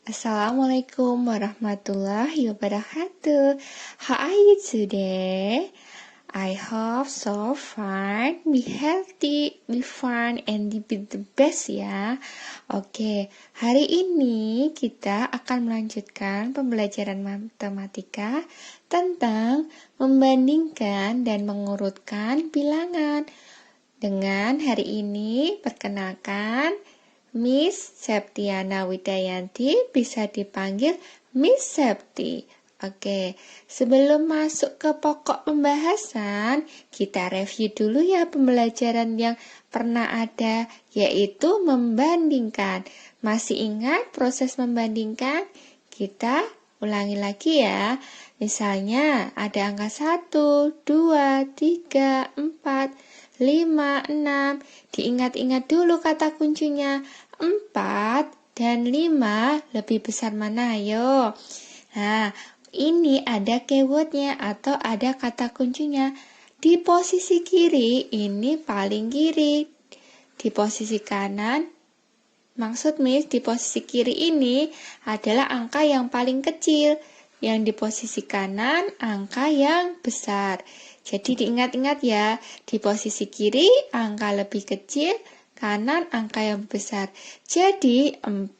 Assalamualaikum warahmatullahi wabarakatuh. How are you today? I hope so fine, be healthy, be fun, and be the best ya. Oke, hari ini kita akan melanjutkan pembelajaran matematika tentang membandingkan dan mengurutkan bilangan. Dengan hari ini, perkenalkan Miss Septiana Widayanti, bisa dipanggil Miss Septi. Oke, sebelum masuk ke pokok pembahasan, kita review dulu ya pembelajaran yang pernah ada, yaitu membandingkan. Masih ingat proses membandingkan? Kita ulangi lagi ya. Misalnya ada angka 1, 2, 3, 4, 5, 6. Diingat-ingat dulu kata kuncinya. 4 dan 5 lebih besar mana? Ayo. Nah, ini ada keywordnya atau ada kata kuncinya. Di posisi kiri ini paling kiri. Di posisi kanan, maksud Miss, di posisi kiri ini adalah angka yang paling kecil. Yang di posisi kanan, angka yang besar. Jadi diingat-ingat ya, di posisi kiri angka lebih kecil, kanan angka yang besar. Jadi 4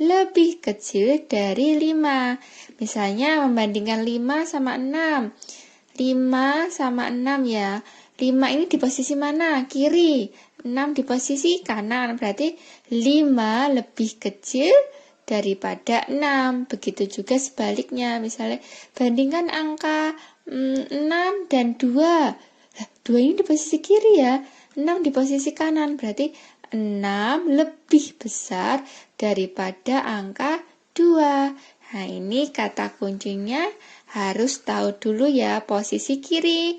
lebih kecil dari 5. Misalnya membandingkan 5 sama 6. 5 sama 6 ya. 5 ini di posisi mana? Kiri. 6 di posisi kanan. Berarti 5 lebih kecil daripada 6. Begitu juga sebaliknya. Misalnya bandingkan angka 6 dan 2. 2 ini di posisi kiri ya. 6 di posisi kanan. Berarti 6 lebih besar daripada angka 2. Nah, ini kata kuncinya harus tahu dulu ya posisi kiri.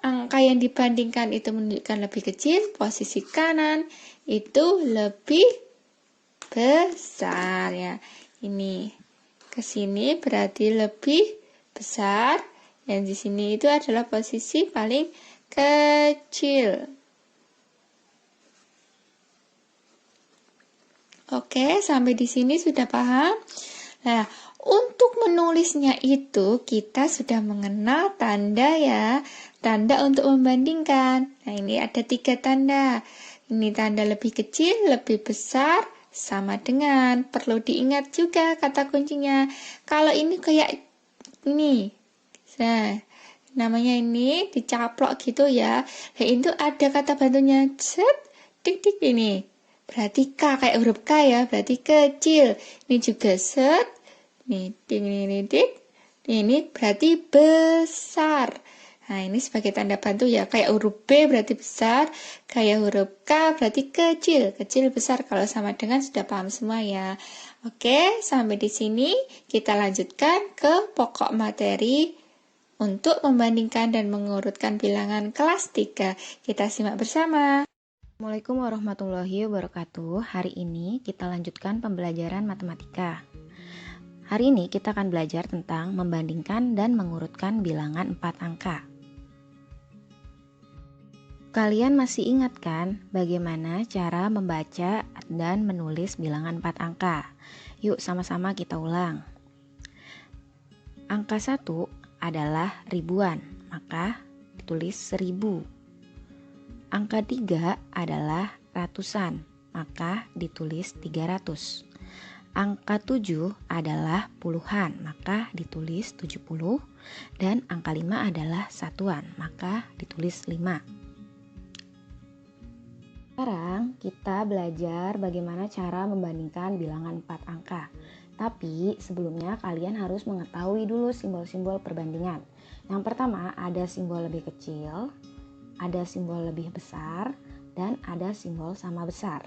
Angka yang dibandingkan itu menunjukkan lebih kecil. Posisi kanan itu lebih besar ya. Ini ke sini berarti lebih besar. Yang di sini itu adalah posisi paling kecil. Oke, sampai di sini sudah paham? Nah, untuk menulisnya itu kita sudah mengenal tanda ya. Tanda untuk membandingkan. Nah, ini ada 3 tanda. Ini tanda lebih kecil, lebih besar, sama dengan. Perlu diingat juga kata kuncinya. Kalau ini kayak ini. Nah, namanya ini dicaplok gitu ya. Nah, itu ada kata bantunya. Set, tik-tik ini. Berarti K, kayak huruf K ya. Berarti kecil. Ini juga set. Nih, tik, ini, tik. Ini berarti besar. Nah, ini sebagai tanda bantu ya. Kayak huruf B berarti besar. Kayak huruf K berarti kecil. Kecil, besar. Kalau sama dengan sudah paham semua ya. Oke, sampai di sini kita lanjutkan ke pokok materi untuk membandingkan dan mengurutkan bilangan kelas 3. Kita simak bersama. Assalamualaikum warahmatullahi wabarakatuh. Hari ini kita lanjutkan pembelajaran matematika. Hari ini kita akan belajar tentang membandingkan dan mengurutkan bilangan 4 angka. Kalian masih ingat kan bagaimana cara membaca dan menulis bilangan 4 angka? Yuk sama-sama kita ulang. Angka 1 adalah ribuan, maka ditulis 1000. Angka 3 adalah ratusan, maka ditulis 300. Angka 7 adalah puluhan, maka ditulis 70. Dan angka 5 adalah satuan, maka ditulis 5. Sekarang kita belajar bagaimana cara membandingkan bilangan 4 angka. Tapi sebelumnya kalian harus mengetahui dulu simbol-simbol perbandingan. Yang pertama ada simbol lebih kecil, ada simbol lebih besar, dan ada simbol sama besar.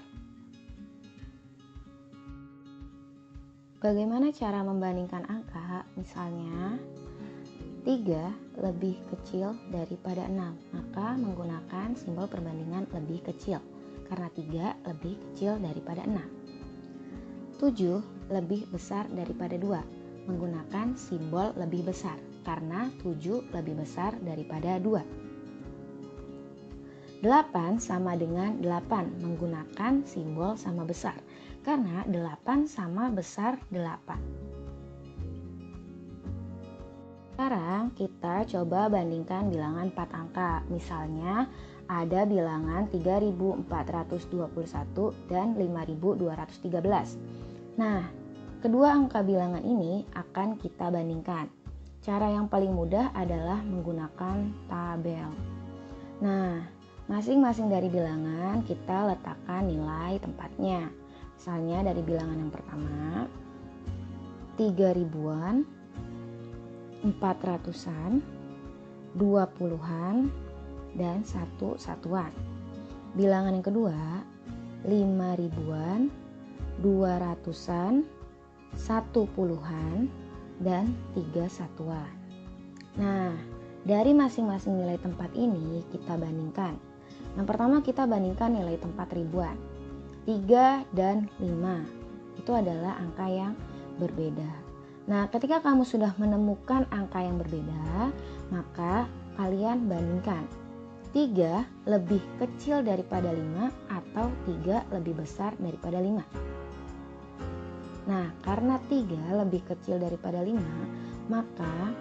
Bagaimana cara membandingkan angka? Misalnya 3 lebih kecil daripada 6, maka menggunakan simbol perbandingan lebih kecil karena 3 lebih kecil daripada 6. 7 lebih besar daripada 2, menggunakan simbol lebih besar karena 7 lebih besar daripada 2. 8 sama dengan 8, menggunakan simbol sama besar karena 8 sama besar 8. Sekarang kita coba bandingkan bilangan 4 angka. Misalnya ada bilangan 3421 dan 5213. Nah, kedua angka bilangan ini akan kita bandingkan. Cara yang paling mudah adalah menggunakan tabel. Nah, masing-masing dari bilangan kita letakkan nilai tempatnya. Misalnya dari bilangan yang pertama 3000-an, 400-an, 20-an, dan 1 satuan. Bilangan yang kedua 5.000-an, 200-an, 10-an, dan 3 satuan. Nah, dari masing-masing nilai tempat ini kita bandingkan. Yang pertama kita bandingkan nilai tempat ribuan. 3 dan 5 itu adalah angka yang berbeda. Nah, ketika kamu sudah menemukan angka yang berbeda, maka kalian bandingkan 3 lebih kecil daripada 5 atau 3 lebih besar daripada 5. Nah, karena 3 lebih kecil daripada 5, maka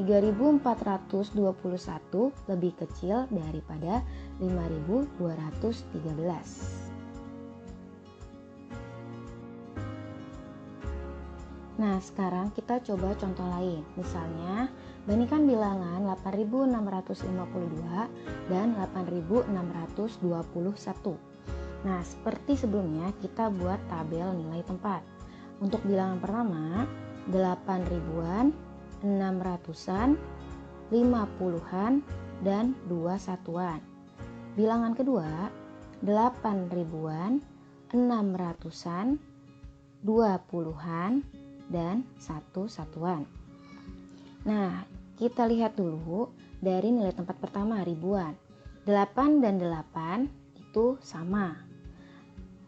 3421 lebih kecil daripada 5213. Nah, sekarang kita coba contoh lain. Misalnya, bandingkan bilangan 8652 dan 8621. Nah, seperti sebelumnya kita buat tabel nilai tempat. Untuk bilangan pertama, 8.000-an, 600-an, 50-an, dan 2 satuan. Bilangan kedua, 8.000-an, 600-an, 20-an, dan 1 satuan. Nah, kita lihat dulu dari nilai tempat pertama ribuan. 8 dan 8 itu sama.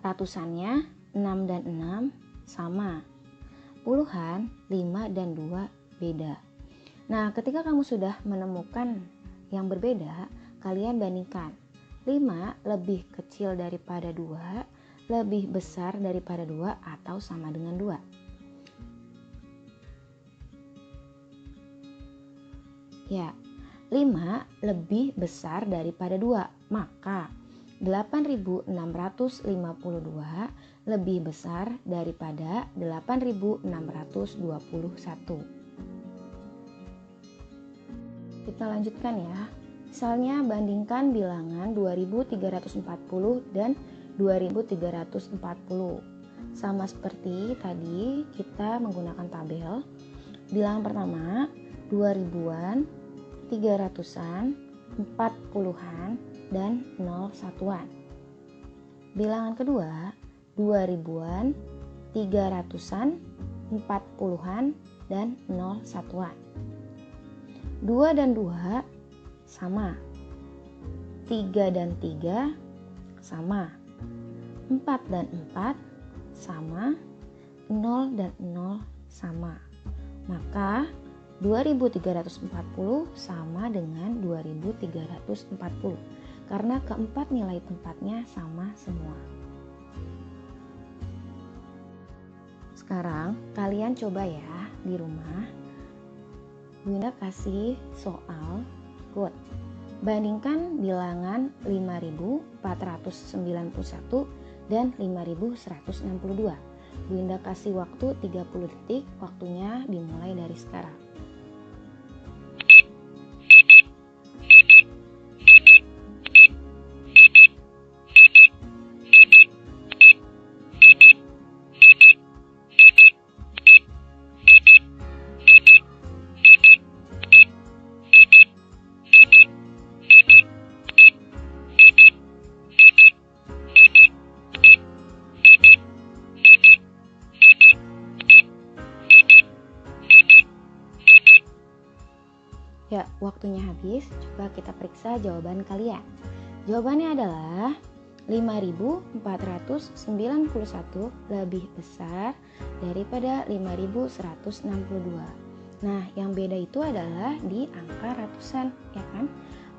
Ratusannya 6 dan 6 sama. Puluhan 5 dan 2 beda. Nah, ketika kamu sudah menemukan yang berbeda, kalian bandingkan. 5 lebih kecil daripada 2, lebih besar daripada 2 atau sama dengan 2. Ya, 5 lebih besar daripada 2, maka 8.652 lebih besar daripada 8.621. Kita lanjutkan ya. Misalnya bandingkan bilangan 2.340 dan 2.340. Sama seperti tadi kita menggunakan tabel. Bilangan pertama 2000-an, 300-an, 40-an, dan 0 satuan. Bilangan kedua 2000-an, 300-an, 40-an, dan 0 satuan. 2 dan 2 sama. 3 dan 3 sama. 4 dan 4 sama. 0 dan 0 sama. Maka 2340 sama dengan 2340 karena keempat nilai tempatnya sama semua. Sekarang kalian coba ya di rumah. Bunda kasih soal ikut. Bandingkan bilangan 5491 dan 5162. Bunda kasih waktu 30 detik, waktunya dimulai dari sekarang. Ya, waktunya habis. Coba kita periksa jawaban kalian. Jawabannya adalah 5491 lebih besar daripada 5162. Nah, yang beda itu adalah di angka ratusan, ya kan?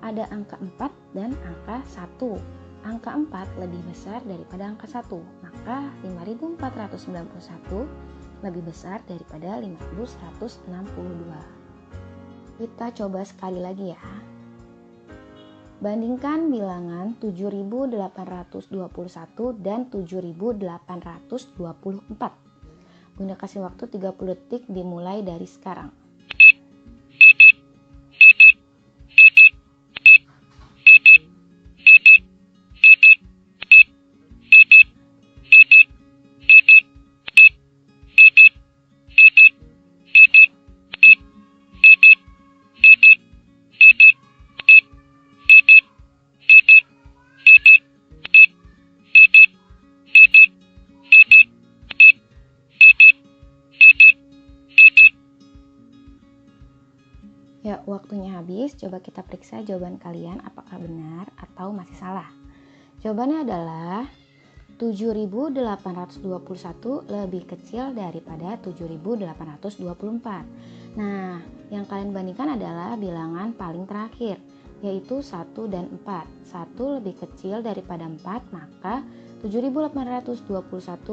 Ada angka 4 dan angka 1. angka 4 lebih besar daripada angka 1, maka 5491 lebih besar daripada 5162. Kita coba sekali lagi ya. Bandingkan bilangan 7821 dan 7824. Bunda kasih waktu 30 detik dimulai dari sekarang. Ya, waktunya habis. Coba kita periksa jawaban kalian apakah benar atau masih salah. Jawabannya adalah 7821 lebih kecil daripada 7824. Nah, yang kalian bandingkan adalah bilangan paling terakhir, yaitu 1 dan 4. 1 lebih kecil daripada 4, maka 7821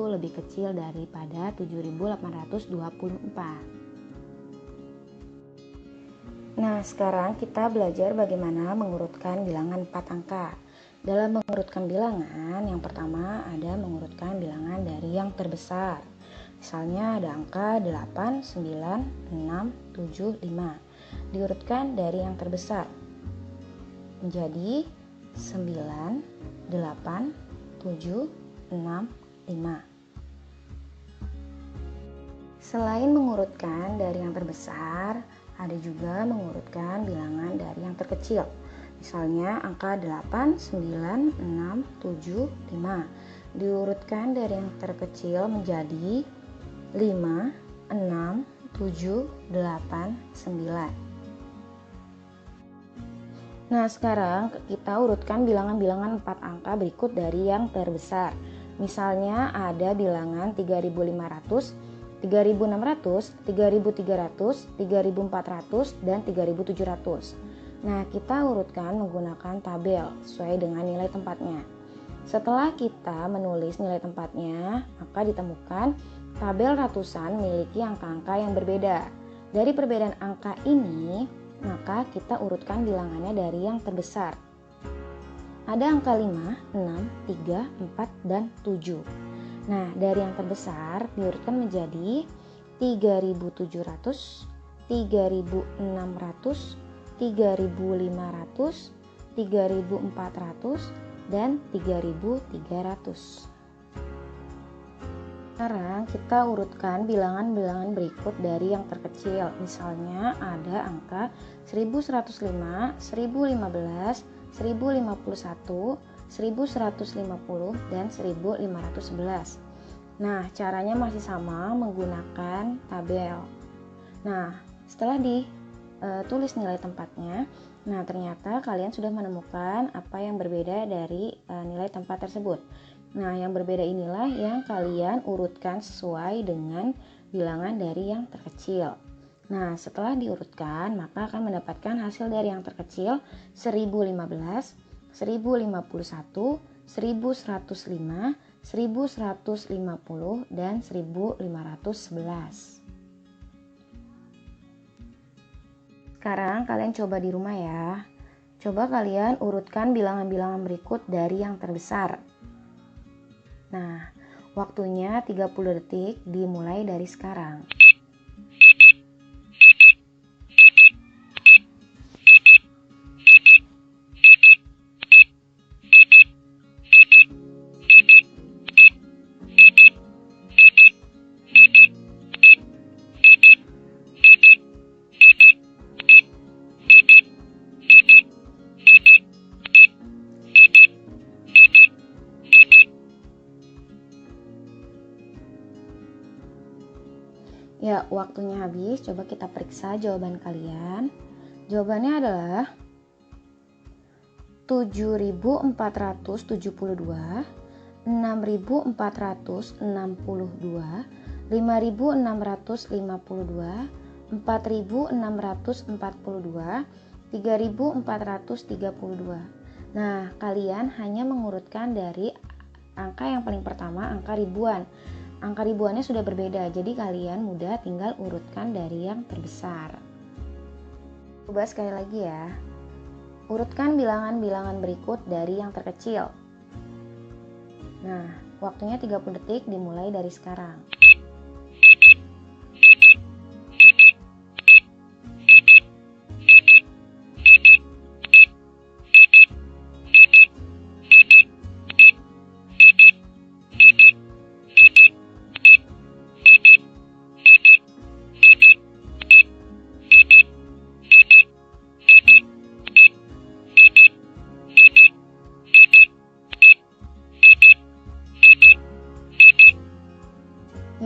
lebih kecil daripada 7824. Nah, sekarang kita belajar bagaimana mengurutkan bilangan 4 angka. Dalam mengurutkan bilangan, yang pertama ada mengurutkan bilangan dari yang terbesar. Misalnya ada angka 8, 9, 6, 7, 5. Diurutkan dari yang terbesar menjadi 9, 8, 7, 6, 5. Selain mengurutkan dari yang terbesar, ada juga mengurutkan bilangan dari yang terkecil. Misalnya angka 8, 9, 6, 7, 5. Diurutkan dari yang terkecil menjadi 5, 6, 7, 8, 9. Nah, sekarang kita urutkan bilangan-bilangan 4 angka berikut dari yang terbesar. Misalnya ada bilangan 3500, 3600, 3300, 3400, dan 3700. Nah, kita urutkan menggunakan tabel sesuai dengan nilai tempatnya. Setelah kita menulis nilai tempatnya, maka ditemukan tabel ratusan memiliki angka-angka yang berbeda. Dari perbedaan angka ini, maka kita urutkan bilangannya dari yang terbesar. Ada angka 5, 6, 3, 4, dan 7. Nah, dari yang terbesar diurutkan menjadi 3700, 3600, 3500, 3400, dan 3300. Sekarang kita urutkan bilangan-bilangan berikut dari yang terkecil. Misalnya ada angka 1105, 1015, 1051, 1150, dan 1511. Nah, caranya masih sama menggunakan tabel. Nah, setelah ditulis nilai tempatnya, nah ternyata kalian sudah menemukan apa yang berbeda dari nilai tempat tersebut. Nah, yang berbeda inilah yang kalian urutkan sesuai dengan bilangan dari yang terkecil. Nah, setelah diurutkan, maka akan mendapatkan hasil dari yang terkecil 1015, 1051, 1105, 1150, dan 1511. Sekarang kalian coba di rumah ya. Coba kalian urutkan bilangan-bilangan berikut dari yang terbesar. Nah, waktunya 30 detik dimulai dari sekarang. Ya, waktunya habis. Coba kita periksa jawaban kalian. Jawabannya adalah 7472, 6462, 5652, 4642, 3432, Nah, kalian hanya mengurutkan dari angka yang paling pertama, angka ribuan. Angka ribuannya sudah berbeda, jadi kalian mudah tinggal urutkan dari yang terbesar. Coba sekali lagi ya. Urutkan bilangan-bilangan berikut dari yang terkecil. Nah, waktunya 30 detik dimulai dari sekarang.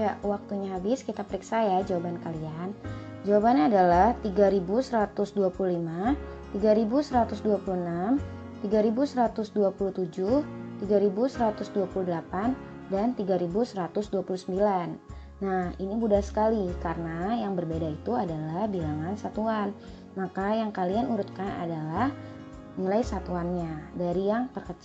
Ya, waktunya habis, kita periksa ya jawaban kalian. Jawabannya adalah 3125, 3126, 3127, 3128, dan 3129. Nah, ini mudah sekali karena yang berbeda itu adalah bilangan satuan. Maka yang kalian urutkan adalah nilai satuannya dari yang terkecil